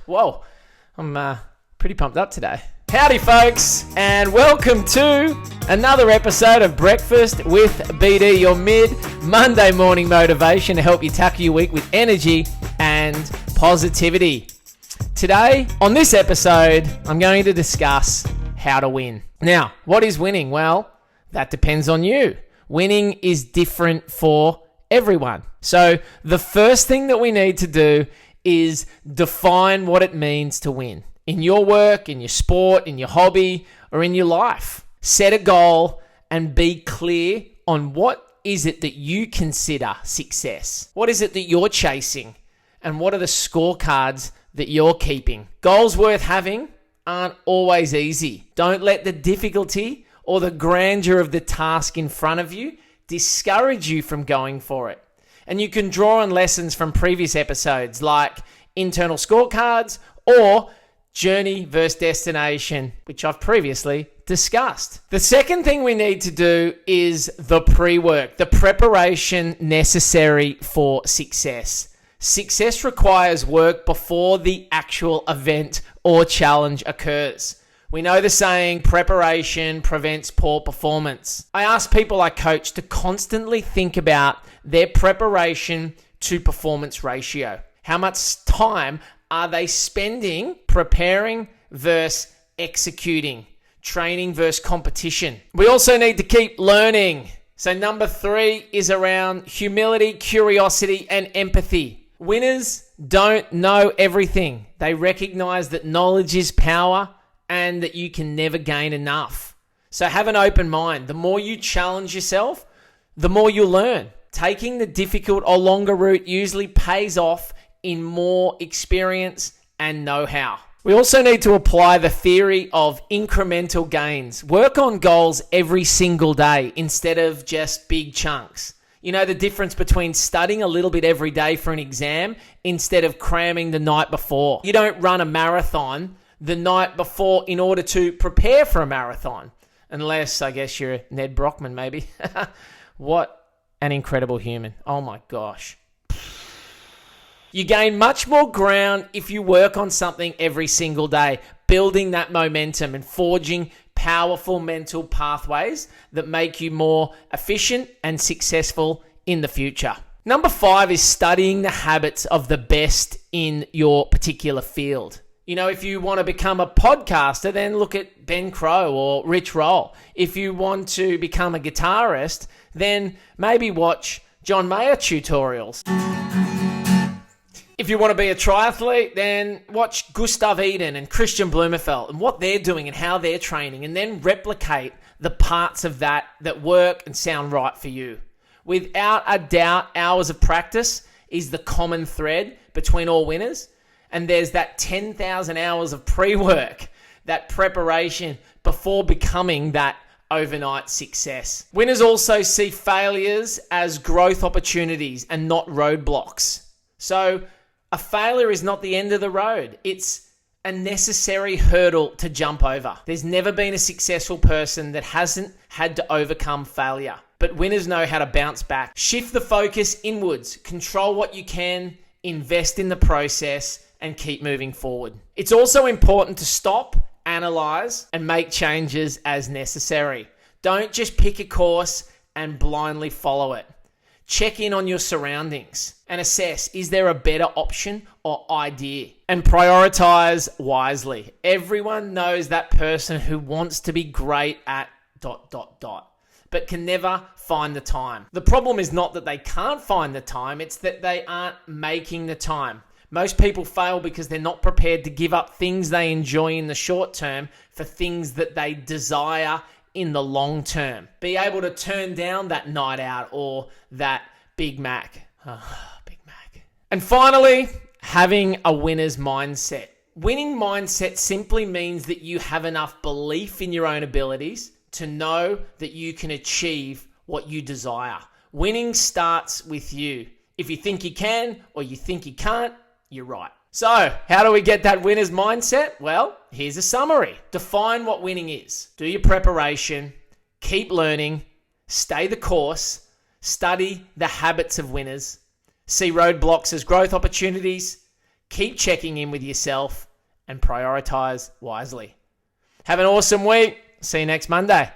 Whoa, I'm pretty pumped up today. Howdy folks, and welcome to another episode of Breakfast with BD, your mid-Monday morning motivation to help you tackle your week with energy and positivity. Today, on this episode, I'm going to discuss how to win. Now, what is winning? Well, that depends on you. Winning is different for everyone. So the first thing that we need to do is define what it means to win. In your work, in your sport, in your hobby, or in your life. Set a goal and be clear on what is it that you consider success. What is it that you're chasing? And what are the scorecards that you're keeping? Goals worth having aren't always easy. Don't let the difficulty or the grandeur of the task in front of you discourage you from going for it. And you can draw on lessons from previous episodes like internal scorecards or journey versus destination, which I've previously discussed. The second thing we need to do is the pre-work, the preparation necessary for success. Success requires work before the actual event or challenge occurs. We know the saying, preparation prevents poor performance. I ask people I coach to constantly think about their preparation to performance ratio. How much time are they spending preparing versus executing? Training versus competition. We also need to keep learning. So number 3 is around humility, curiosity, and empathy. Winners don't know everything. They recognize that knowledge is power and that you can never gain enough. So have an open mind. The more you challenge yourself, the more you'll learn. Taking the difficult or longer route usually pays off in more experience and know-how. We also need to apply the theory of incremental gains. Work on goals every single day instead of just big chunks. You know the difference between studying a little bit every day for an exam instead of cramming the night before. You don't run a marathon the night before in order to prepare for a marathon. Unless, I guess, you're Ned Brockman, maybe. What an incredible human. Oh my gosh. You gain much more ground if you work on something every single day, building that momentum and forging powerful mental pathways that make you more efficient and successful in the future. Number 5 is studying the habits of the best in your particular field. You know, if you want to become a podcaster, then look at Ben Crow or Rich Roll. If you want to become a guitarist, then maybe watch John Mayer tutorials. If you want to be a triathlete, then watch Gustav Iden and Christian Blumenfeld and what they're doing and how they're training, and then replicate the parts of that work and sound right for you. Without a doubt, hours of practice is the common thread between all winners. And there's that 10,000 hours of pre-work, that preparation before becoming that overnight success. Winners also see failures as growth opportunities and not roadblocks. So a failure is not the end of the road. It's a necessary hurdle to jump over. There's never been a successful person that hasn't had to overcome failure. But winners know how to bounce back. Shift the focus inwards. Control what you can. Invest in the process and keep moving forward. It's also important to stop, analyze, and make changes as necessary. Don't just pick a course and blindly follow it. Check in on your surroundings and assess, is there a better option or idea? And prioritize wisely. Everyone knows that person who wants to be great at ... but can never find the time. The problem is not that they can't find the time, it's that they aren't making the time. Most people fail because they're not prepared to give up things they enjoy in the short term for things that they desire in the long term. Be able to turn down that night out or that Big Mac. Big Mac. And finally, having a winner's mindset. Winning mindset simply means that you have enough belief in your own abilities to know that you can achieve what you desire. Winning starts with you. If you think you can or you think you can't, you're right. So, how do we get that winner's mindset? Well, here's a summary. Define what winning is. Do your preparation, keep learning, stay the course, study the habits of winners, see roadblocks as growth opportunities, keep checking in with yourself, and prioritize wisely. Have an awesome week. See you next Monday.